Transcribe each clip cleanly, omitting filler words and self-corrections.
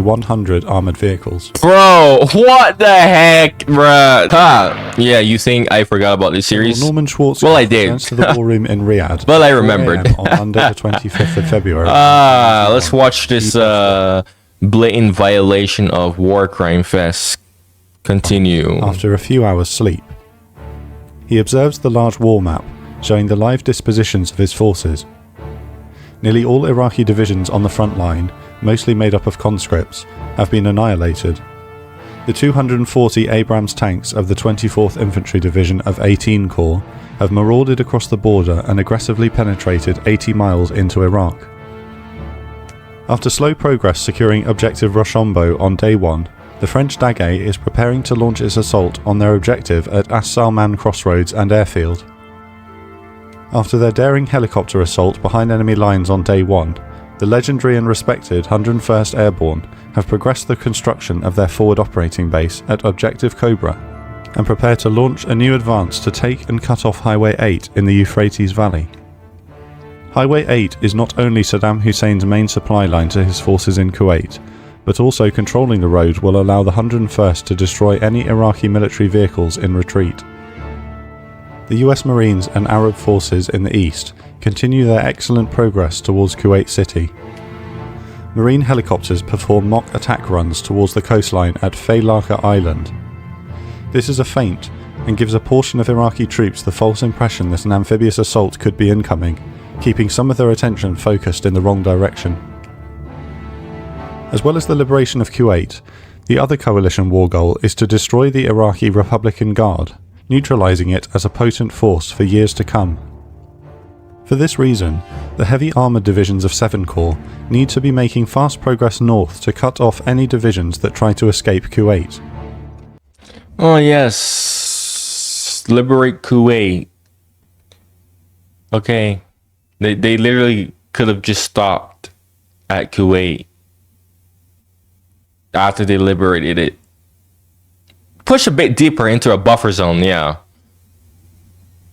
100 armored vehicles. Bro, what the heck, bruh? Huh. Yeah, you think I forgot about this series? Norman Schwarzkopf Well, I did. returns to the ballroom in Riyadh. Well, I 4 remembered. a.m. on Monday the 25th of February. Let's watch this blatant violation of War Crime Fest continue. After a few hours sleep, he observes the large war map showing the live dispositions of his forces. Nearly all Iraqi divisions on the front line, mostly made up of conscripts, have been annihilated. The 240 Abrams tanks of the 24th Infantry Division of 18 Corps have marauded across the border and aggressively penetrated 80 miles into Iraq. After slow progress securing objective Rochambeau on day 1, the French Daguet is preparing to launch its assault on their objective at As Salman Crossroads and Airfield. After their daring helicopter assault behind enemy lines on day 1, the legendary and respected 101st Airborne have progressed the construction of their forward operating base at Objective Cobra and prepare to launch a new advance to take and cut off Highway 8 in the Euphrates Valley. Highway 8 is not only Saddam Hussein's main supply line to his forces in Kuwait, but also controlling the road will allow the 101st to destroy any Iraqi military vehicles in retreat. The US Marines and Arab forces in the east continue their excellent progress towards Kuwait City. Marine helicopters perform mock attack runs towards the coastline at Faylaka Island. This is a feint and gives a portion of Iraqi troops the false impression that an amphibious assault could be incoming, keeping some of their attention focused in the wrong direction. As well as the liberation of Kuwait, the other coalition war goal is to destroy the Iraqi Republican Guard, neutralizing it as a potent force for years to come. For this reason, the heavy armoured divisions of 7 Corps need to be making fast progress north to cut off any divisions that try to escape Kuwait. Oh yes, liberate Kuwait. Okay, they literally could have just stopped at Kuwait after they liberated it. Push a bit deeper into a buffer zone, yeah.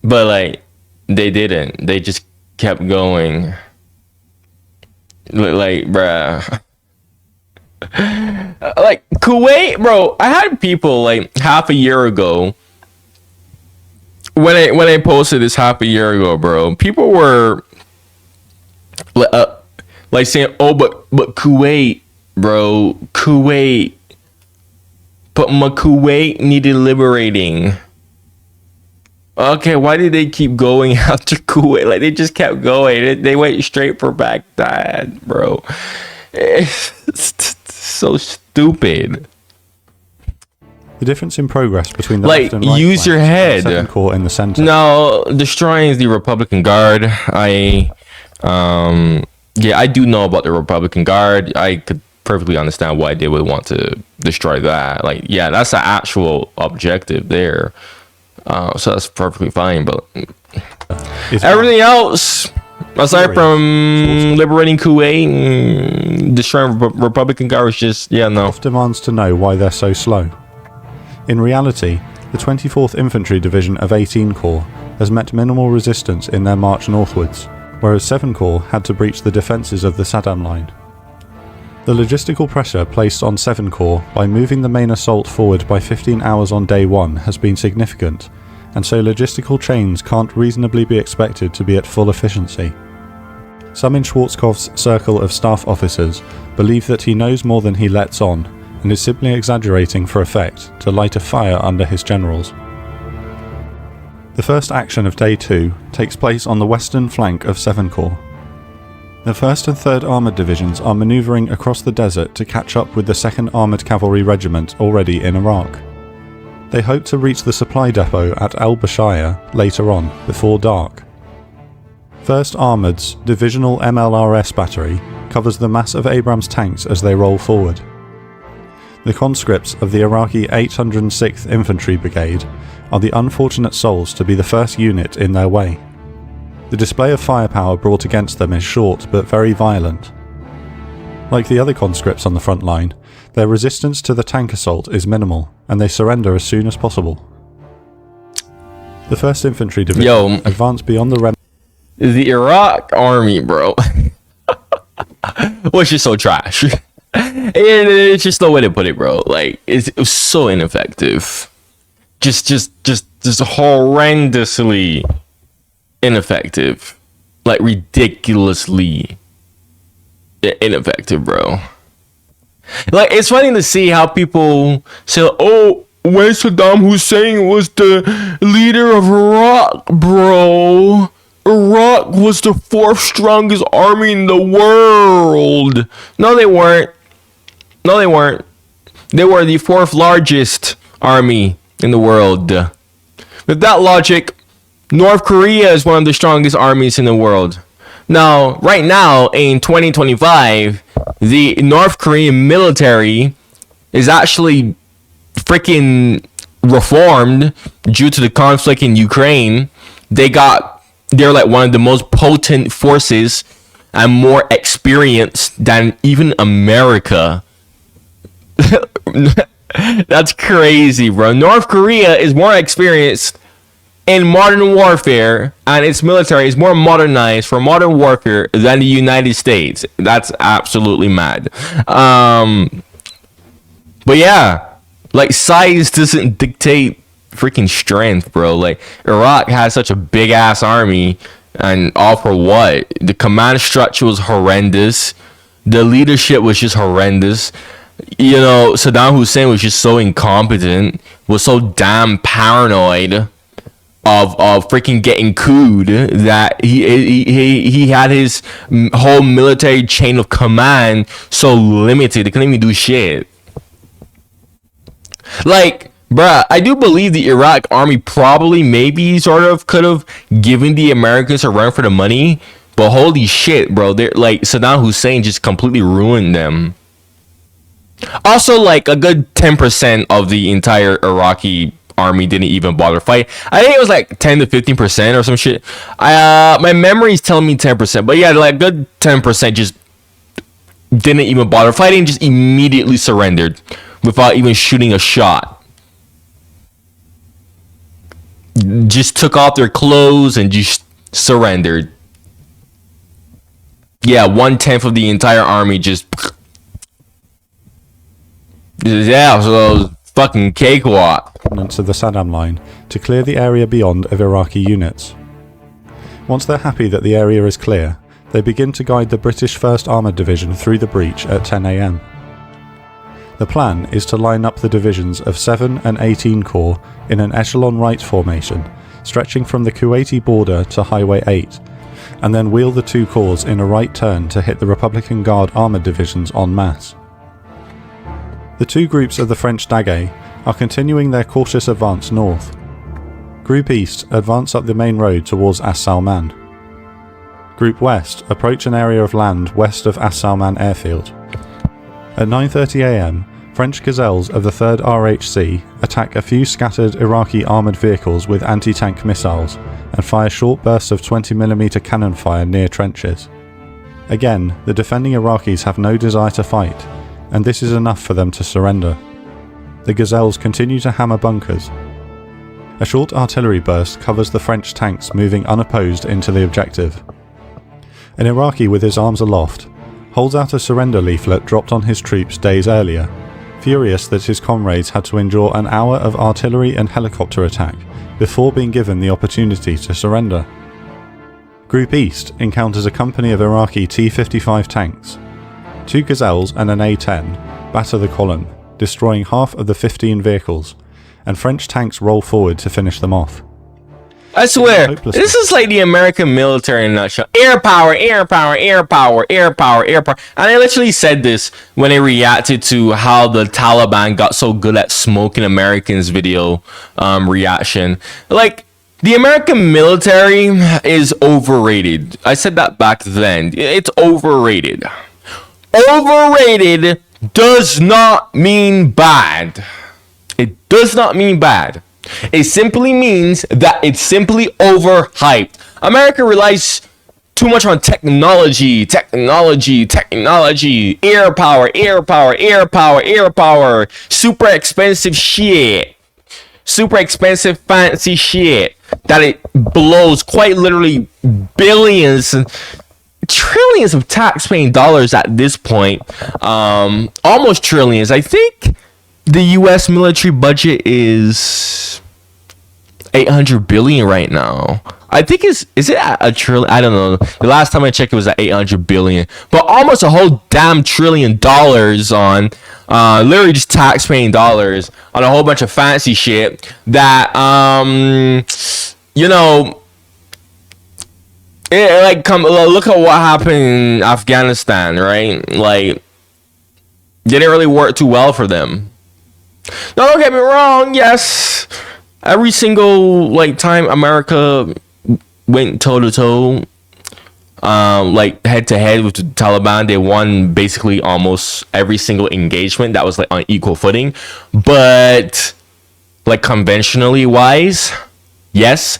But like, they didn't. They just kept going. Like, bruh. Like, Kuwait, bro. I had people like half a year ago. When I posted this half a year ago, bro, people were like saying, "Oh, but Kuwait, bro, Kuwait." But my Kuwait needed liberating. Okay, why did they keep going after Kuwait? Like, they just kept going. They went straight for Baghdad, bro. It's so stupid. The difference in progress between the Like, left and right use your flanks head. and the 2nd Corps in the centre. No, destroying the Republican Guard. I do know about the Republican Guard. I could perfectly understand why they would want to destroy that. Like, yeah, that's the actual objective there. So that's perfectly fine. But everything else, aside from liberating Kuwait and destroying Republican Guard, is just, yeah, no. Demands to know why they're so slow. In reality, the 24th Infantry Division of 18 Corps has met minimal resistance in their march northwards, whereas 7 Corps had to breach the defences of the Saddam line. The logistical pressure placed on 7 Corps by moving the main assault forward by 15 hours on day 1 has been significant, and so logistical chains can't reasonably be expected to be at full efficiency. Some in Schwarzkopf's circle of staff officers believe that he knows more than he lets on, and is simply exaggerating for effect to light a fire under his generals. The first action of day 2 takes place on the western flank of 7 Corps. The 1st and 3rd Armoured Divisions are manoeuvring across the desert to catch up with the 2nd Armoured Cavalry Regiment already in Iraq. They hope to reach the supply depot at Al-Bashaya later on, before dark. 1st Armoured's Divisional MLRS battery covers the mass of Abrams tanks as they roll forward. The conscripts of the Iraqi 806th Infantry Brigade are the unfortunate souls to be the first unit in their way. The display of firepower brought against them is short but very violent. Like the other conscripts on the front line, their resistance to the tank assault is minimal, and they surrender as soon as possible. The 1st Infantry Division advanced beyond the the Iraq army, bro. Which is so trash. It's just no way to put it, bro. Like it was so ineffective. Just horrendously ineffective. Like ridiculously ineffective, bro. Like it's funny to see how people say, "Oh, when Saddam Hussein was the leader of Iraq, bro. Iraq was the 4th strongest army in the world." No, they weren't. No, they weren't. They were the 4th largest army in the world. With that logic, North Korea is one of the strongest armies in the world. Now, right now, in 2025, the North Korean military is actually freaking reformed due to the conflict in Ukraine. They're like one of the most potent forces and more experienced than even America. That's crazy, bro. North Korea is more experienced in modern warfare, and its military is more modernized for modern warfare than the United States. That's absolutely mad. But yeah, like size doesn't dictate freaking strength, bro. Like Iraq has such a big ass army, and all for what? The command structure was horrendous. The leadership was just horrendous. You know, Saddam Hussein was just so incompetent, was so damn paranoid of freaking getting couped that he had his whole military chain of command so limited they couldn't even do shit. Like, bruh, I do believe the Iraq army probably maybe sort of could have given the Americans a run for the money, but holy shit, bro, they're like Saddam Hussein just completely ruined them. Also, like a good 10% of the entire Iraqi army didn't even bother fight. I think it was like 10 to 15% or some shit. My memory's telling me 10%, but yeah, like a good 10% just didn't even bother fighting, just immediately surrendered without even shooting a shot. Just took off their clothes and just surrendered. Yeah, 1/10 of the entire army just. Yeah, so fucking cakewalk. To the Saddam line to clear the area beyond of Iraqi units. Once they're happy that the area is clear, they begin to guide the British 1st Armoured Division through the breach at 10 AM. The plan is to line up the divisions of 7 and 18 Corps in an echelon right formation, stretching from the Kuwaiti border to Highway 8, and then wheel the 2 corps in a right turn to hit the Republican Guard armoured divisions en masse. The 2 groups of the French Daguet are continuing their cautious advance north. Group East advance up the main road towards As Salman. Group West approach an area of land west of As Salman airfield. At 9:30 AM, French Gazelles of the 3rd RHC attack a few scattered Iraqi armoured vehicles with anti-tank missiles and fire short bursts of 20mm cannon fire near trenches. Again, the defending Iraqis have no desire to fight, and this is enough for them to surrender. The Gazelles continue to hammer bunkers. A short artillery burst covers the French tanks moving unopposed into the objective. An Iraqi with his arms aloft holds out a surrender leaflet dropped on his troops days earlier, furious that his comrades had to endure an hour of artillery and helicopter attack before being given the opportunity to surrender. Group East encounters a company of Iraqi T-55 tanks. 2 Gazelles and an A-10 batter the column, destroying half of the 15 vehicles, and French tanks roll forward to finish them off. I swear, this is like the American military in a nutshell. Air power, air power, air power, air power, air power. And I literally said this when they reacted to how the Taliban got so good at smoking Americans' video reaction. Like, the American military is overrated. I said that back then. It's overrated. Overrated does not mean bad. It does not mean bad. It simply means that it's simply overhyped. America relies too much on technology, air power, super expensive shit, super expensive fancy shit that it blows quite literally billions trillions of tax-paying dollars at this point. Almost trillions. I think the U.S. military budget is 800 billion right now. I think is it at a trillion? I don't know. The last time I checked, it was at 800 billion. But almost a whole damn $1 trillion on literally just tax-paying dollars on a whole bunch of fancy shit that you know. Look at what happened in Afghanistan, right? Like, didn't really work too well for them. Now, don't get me wrong. Yes, every single time America went toe to toe, head to head with the Taliban, they won basically almost every single engagement that was on equal footing. But conventionally wise, yes.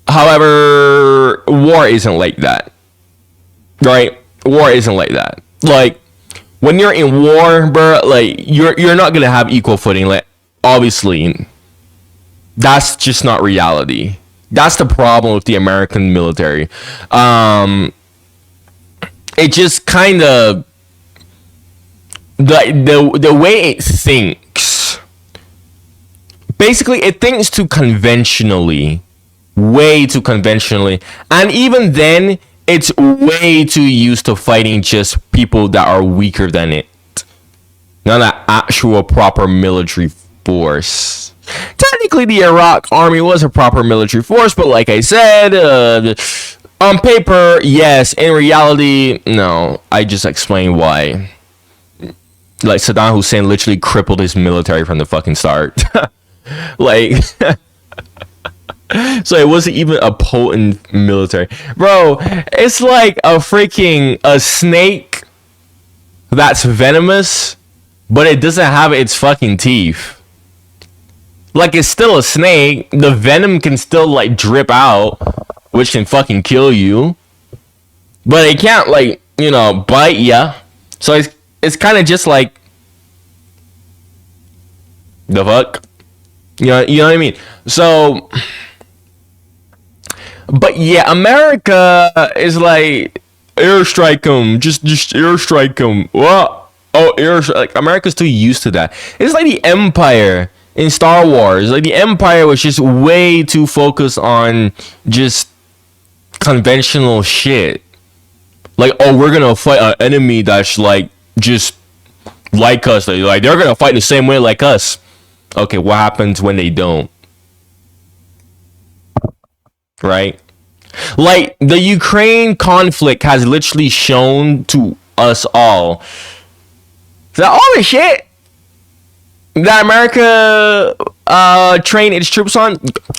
However, war isn't like that, right? War isn't like that. When you're in war, bro, you're not gonna have equal footing. Obviously, that's just not reality. That's the problem with the American military. It just kind of the way it thinks. Basically, it thinks too conventionally. Way too conventionally, and even then it's way too used to fighting just people that are weaker than it, not an actual proper military force. Technically the Iraq army was a proper military force, but like I said, on paper yes, in reality no. I just explained why. Saddam Hussein literally crippled his military from the fucking start. So it wasn't even a potent military. Bro, it's like a snake that's venomous, but it doesn't have its fucking teeth. It's still a snake. The venom can still drip out, which can fucking kill you. But it can't bite ya. So it's kind of just the fuck? You know what I mean? So, but yeah, America is airstrike them, just airstrike them. What? Oh, airstrike. America's too used to that. It's like the Empire in Star Wars. The Empire was just way too focused on just conventional shit. Oh, we're gonna fight an enemy that's just like us. They're gonna fight the same way like us. Okay, what happens when they don't? Right? The Ukraine conflict has literally shown to us all that all the shit that America trained its troops on,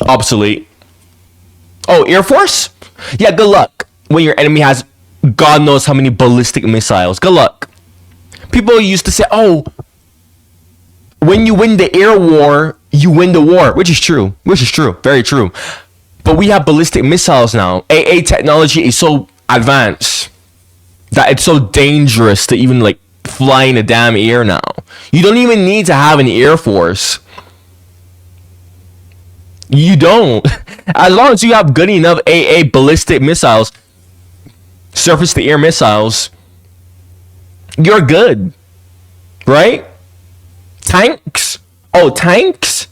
obsolete. Oh, Air Force? Yeah, good luck when your enemy has God knows how many ballistic missiles. Good luck. People used to say, oh, when you win the air war, you win the war, which is true, very true. But we have ballistic missiles now. AA technology is so advanced that it's so dangerous to even fly in the damn air now. You don't even need to have an air force. You don't. As long as you have good enough AA ballistic missiles, surface to air missiles, you're good, right? Tanks? Oh, tanks?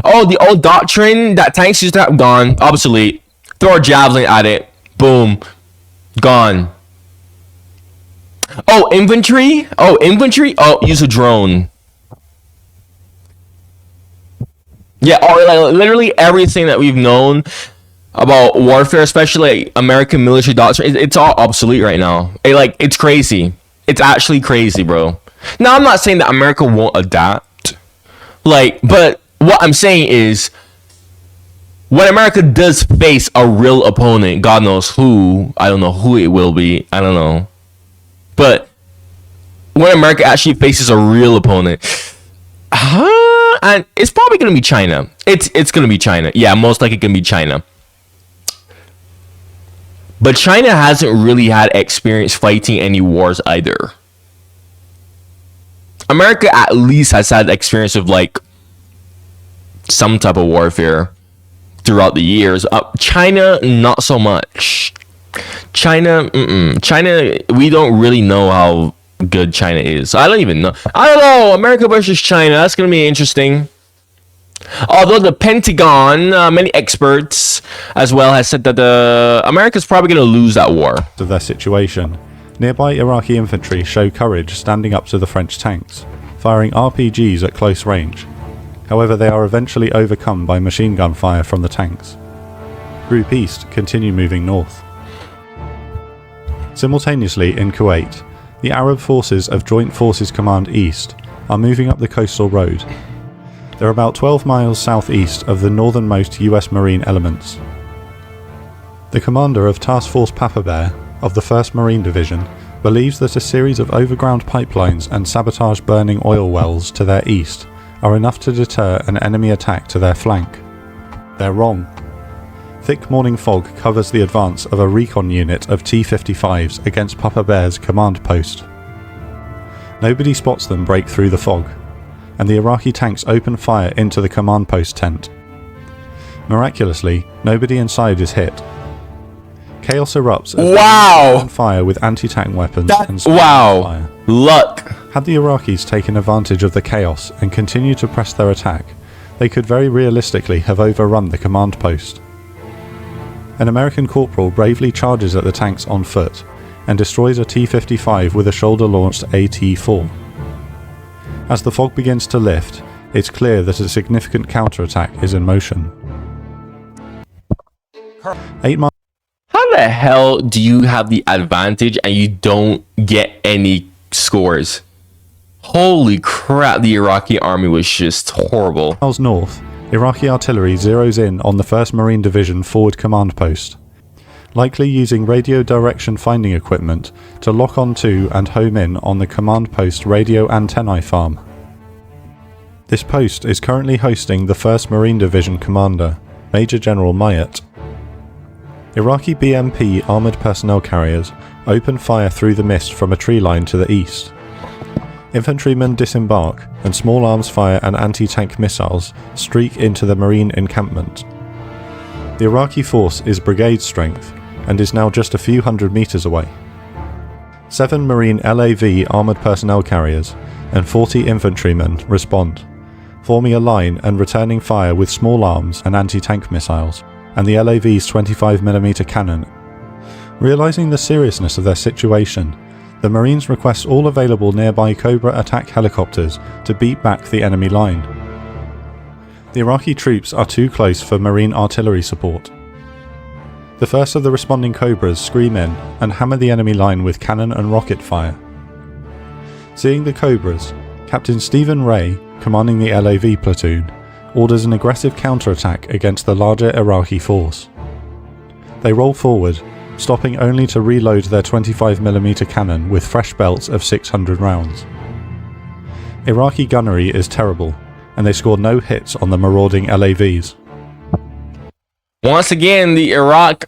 Oh, the old doctrine that tanks used to have, gone, obsolete. Throw a javelin at it, boom, gone. Oh, infantry? Oh, use a drone. Yeah, literally everything that we've known about warfare, especially American military doctrine, it's all obsolete right now. It's crazy. It's actually crazy, bro. Now, I'm not saying that America won't adapt. But what I'm saying is, when America does face a real opponent, God knows who, I don't know who it will be, I don't know. But when America actually faces a real opponent, and it's probably going to be China. It's going to be China. Yeah, most likely going to be China. But China hasn't really had experience fighting any wars either. America at least has had experience of some type of warfare throughout the years. China, not so much. China, China, we don't really know how good China is. I don't even know. I don't know. America versus China. That's going to be interesting. Although the Pentagon, many experts as well, has said that America's probably going to lose that war. Of their situation, nearby Iraqi infantry show courage standing up to the French tanks, firing RPGs at close range. However, they are eventually overcome by machine gun fire from the tanks. Group East continue moving north. Simultaneously in Kuwait, the Arab forces of Joint Forces Command East are moving up the coastal road. They're about 12 miles southeast of the northernmost US Marine elements. The commander of Task Force Papa Bear of the 1st Marine Division believes that a series of overground pipelines and sabotage burning oil wells to their east are enough to deter an enemy attack to their flank. They're wrong. Thick morning fog covers the advance of a recon unit of T-55s against Papa Bear's command post. Nobody spots them break through the fog, and the Iraqi tanks open fire into the command post tent. Miraculously, nobody inside is hit. Chaos erupts as they open fire with anti-tank weapons and fire. Luck. Had the Iraqis taken advantage of the chaos and continued to press their attack, they could very realistically have overrun the command post. An American corporal bravely charges at the tanks on foot and destroys a T-55 with a shoulder-launched AT-4. As the fog begins to lift, it's clear that a significant counterattack is in motion. 8 miles. How the hell do you have the advantage and you don't get any scores? Holy crap, the Iraqi army was just horrible. Miles north, Iraqi artillery zeroes in on the 1st Marine Division forward command post, likely using radio direction finding equipment to lock onto and home in on the command post radio antennae farm. This post is currently hosting the 1st Marine Division commander, Major General Mayat. Iraqi BMP armoured personnel carriers open fire through the mist from a tree line to the east. Infantrymen disembark and small arms fire and anti-tank missiles streak into the Marine encampment. The Iraqi force is brigade strength and is now just a few hundred metres away. 7 Marine LAV armoured personnel carriers and 40 infantrymen respond, forming a line and returning fire with small arms and anti-tank missiles, and the LAV's 25mm cannon. Realising the seriousness of their situation, the Marines request all available nearby Cobra attack helicopters to beat back the enemy line. The Iraqi troops are too close for Marine artillery support. The first of the responding Cobras scream in and hammer the enemy line with cannon and rocket fire. Seeing the Cobras, Captain Stephen Ray, commanding the LAV platoon, orders an aggressive counterattack against the larger Iraqi force. They roll forward, stopping only to reload their 25mm cannon with fresh belts of 600 rounds. Iraqi gunnery is terrible, and they score no hits on the marauding LAVs. Once again, the Iraq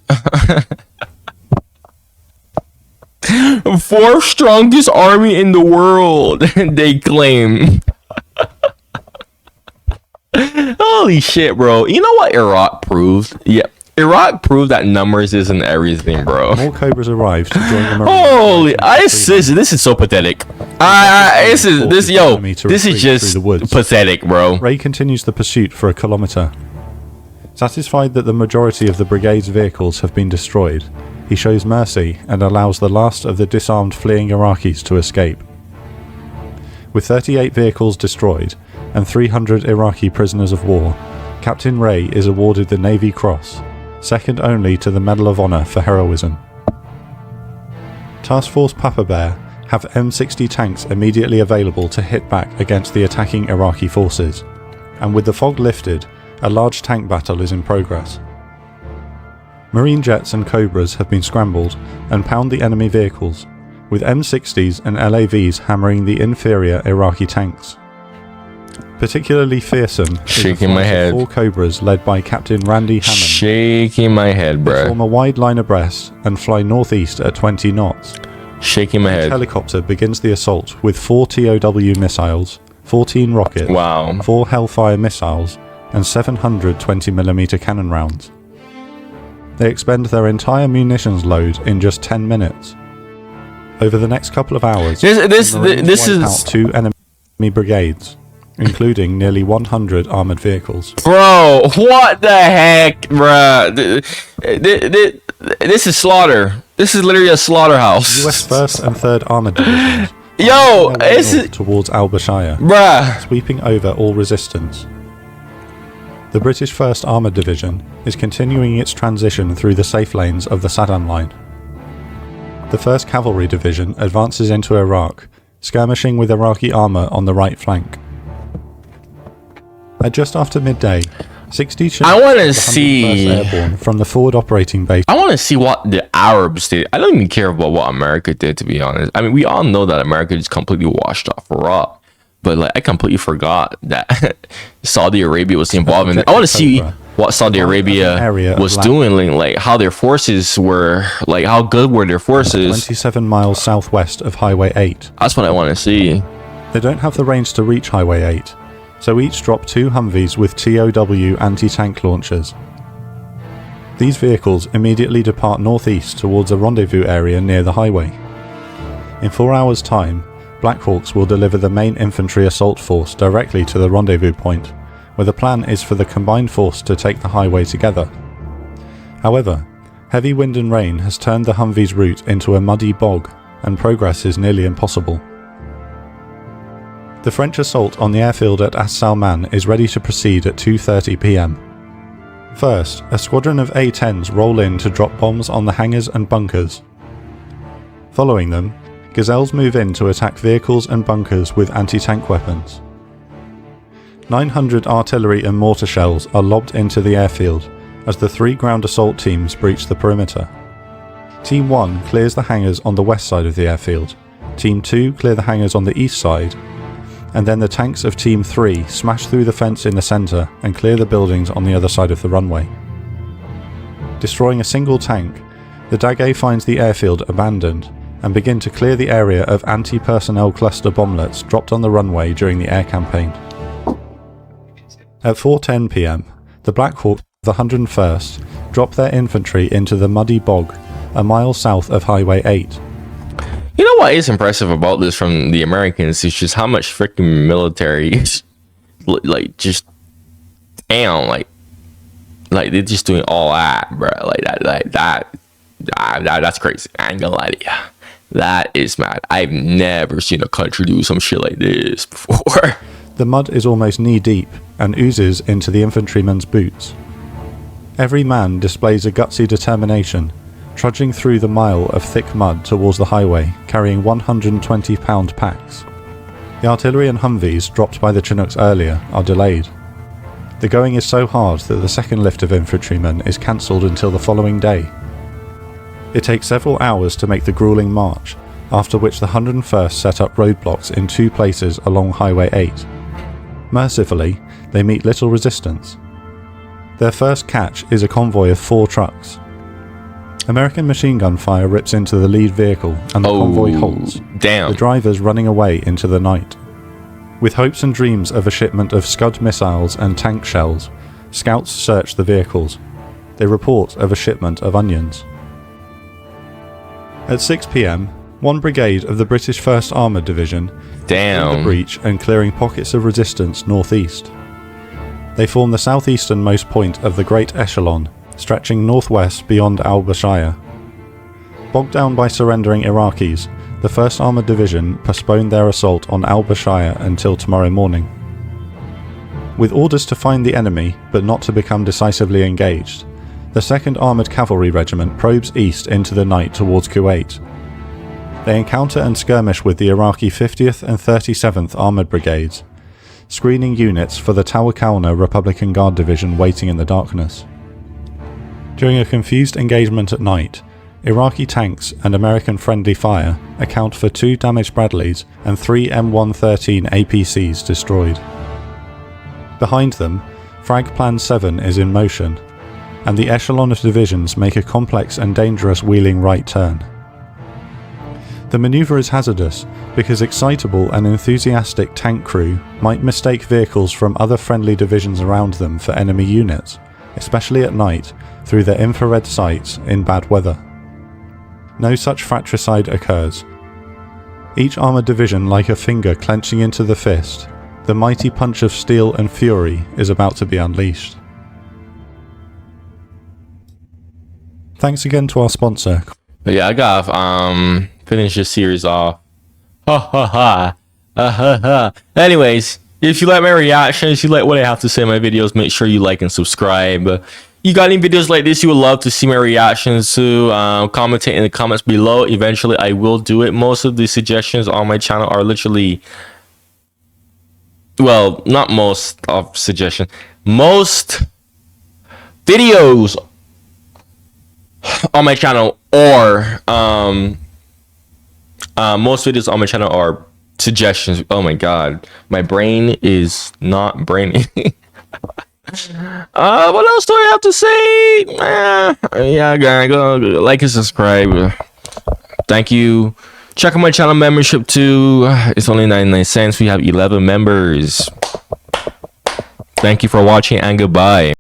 4th strongest army in the world, they claim. Holy shit, bro. You know what Iraq proved? Yeah, Iraq proved that numbers isn't everything, bro. More Cobras arrive to join the Marines. Holy, this is so pathetic. This is just pathetic, bro. Ray continues the pursuit for a kilometre. Satisfied that the majority of the brigade's vehicles have been destroyed, he shows mercy and allows the last of the disarmed fleeing Iraqis to escape. With 38 vehicles destroyed and 300 Iraqi prisoners of war, Captain Ray is awarded the Navy Cross, second only to the Medal of Honor for heroism. Task Force Papa Bear have M60 tanks immediately available to hit back against the attacking Iraqi forces, and with the fog lifted, a large tank battle is in progress. Marine jets and Cobras have been scrambled and pound the enemy vehicles, with M60s and LAVs hammering the inferior Iraqi tanks. Particularly fearsome is the flight of 4 Cobras led by Captain Randy Hammond. Shaking my head, bro. They form a wide line abreast and fly northeast at 20 knots. Shaking my head. Each helicopter begins the assault with 4 TOW missiles, 14 rockets, 4 Hellfire missiles, and 720mm cannon rounds. they expend their entire munitions load in just 10 minutes. Over the next couple of hours, This Marines is wipe out 2 enemy brigades, including nearly 100 armoured vehicles. bro. What the heck, bruh? This is slaughter. This is literally a slaughterhouse. US 1st and 3rd Armoured Divisions Yo, making their way it's north towards Al-Bashaya, bruh. sweeping over all resistance. The British 1st Armoured Division is continuing its transition through the safe lanes of the Saddam Line. The 1st Cavalry Division advances into Iraq, skirmishing with Iraqi armour on the right flank. At just after midday, 60 Chinook I want to of the 101st see. Airborne from the forward operating base I want to see what the Arabs did. I don't even care about what America did, to be honest. I mean, we all know that America just completely washed off raw. But like, I completely forgot that Saudi Arabia was involved in it. I want to see what Saudi Arabia was doing, like how their forces were, like how good were their forces. 27 miles southwest of Highway 8. That's what I want to see. They don't have the range to reach Highway 8, so each drop 2 Humvees with TOW anti-tank launchers. These vehicles immediately depart northeast towards a rendezvous area near the highway. In 4 hours' time, Black Hawks will deliver the main infantry assault force directly to the rendezvous point, where the plan is for the combined force to take the highway together. However, heavy wind and rain has turned the Humvee's route into a muddy bog, and progress is nearly impossible. The French assault on the airfield at As Salman is ready to proceed at 2:30 p.m. First, a squadron of A-10s roll in to drop bombs on the hangars and bunkers. Following them, Gazelles move in to attack vehicles and bunkers with anti-tank weapons. 900 artillery and mortar shells are lobbed into the airfield as the 3 ground assault teams breach the perimeter. Team 1 clears the hangars on the west side of the airfield, Team 2 clear the hangars on the east side, and then the tanks of Team 3 smash through the fence in the centre and clear the buildings on the other side of the runway. Destroying a single tank, the Daguet finds the airfield abandoned and begin to clear the area of anti-personnel cluster bomblets dropped on the runway during the air campaign. At 4:10 p.m, the Black Hawk of the 101st drop their infantry into the muddy bog a mile south of Highway 8. You know what is impressive about this from the Americans is just how much freaking military, like just, damn, like they're just doing all that, bro. That's crazy. I ain't gonna lie to you. That is mad. I've never seen a country do some shit like this before. The mud is almost knee-deep and oozes into the infantryman's boots. Every man displays a gutsy determination, trudging through the mile of thick mud towards the highway, carrying 120-pound packs. The artillery and Humvees dropped by the Chinooks earlier are delayed. The going is so hard that the second lift of infantrymen is cancelled until the following day. It takes several hours to make the gruelling march, after which the 101st set up roadblocks in 2 places along Highway 8. Mercifully, they meet little resistance. Their first catch is a convoy of 4 trucks. American machine gun fire rips into the lead vehicle and the convoy halts, Damn. the drivers running away into the night. With hopes and dreams of a shipment of Scud missiles and tank shells, scouts search the vehicles. They report of a shipment of onions. At 6 p.m, 1 brigade of the British 1st Armoured Division Damn. the breach and clearing pockets of resistance northeast. They form the southeasternmost point of the Great Echelon, stretching northwest beyond Al-Bashaya. Bogged down by surrendering Iraqis, the 1st Armoured Division postponed their assault on Al-Bashaya until tomorrow morning. With orders to find the enemy, but not to become decisively engaged, the 2nd Armoured Cavalry Regiment probes east into the night towards Kuwait. They encounter and skirmish with the Iraqi 50th and 37th Armoured Brigades, screening units for the Tawakalna Republican Guard Division waiting in the darkness. During a confused engagement at night, Iraqi tanks and American friendly fire account for 2 damaged Bradleys and 3 M113 APCs destroyed. Behind them, Frag Plan 7 is in motion, and the echelon of divisions make a complex and dangerous wheeling right turn. The manoeuvre is hazardous because excitable and enthusiastic tank crew might mistake vehicles from other friendly divisions around them for enemy units, especially at night, through their infrared sights in bad weather. No such fratricide occurs. Each armoured division like a finger clenching into the fist, the mighty punch of steel and fury is about to be unleashed. Thanks again to our sponsor. But yeah, I gotta finish this series off. Ha ha ha. Ha ha. Anyways, if you like my reactions, you like what I have to say in my videos, make sure you like and subscribe. You got any videos like this you would love to see my reactions to, commentate in the comments below. Eventually I will do it. Most of the suggestions on my channel are literally, well, not most of suggestions, most videos on my channel, or most videos on my channel are suggestions. Oh my god, my brain is not braining. What else do I have to say? Yeah, guys, go like and subscribe. Thank you. Check out my channel membership too. It's only 99 cents. We have 11 members. Thank you for watching and goodbye.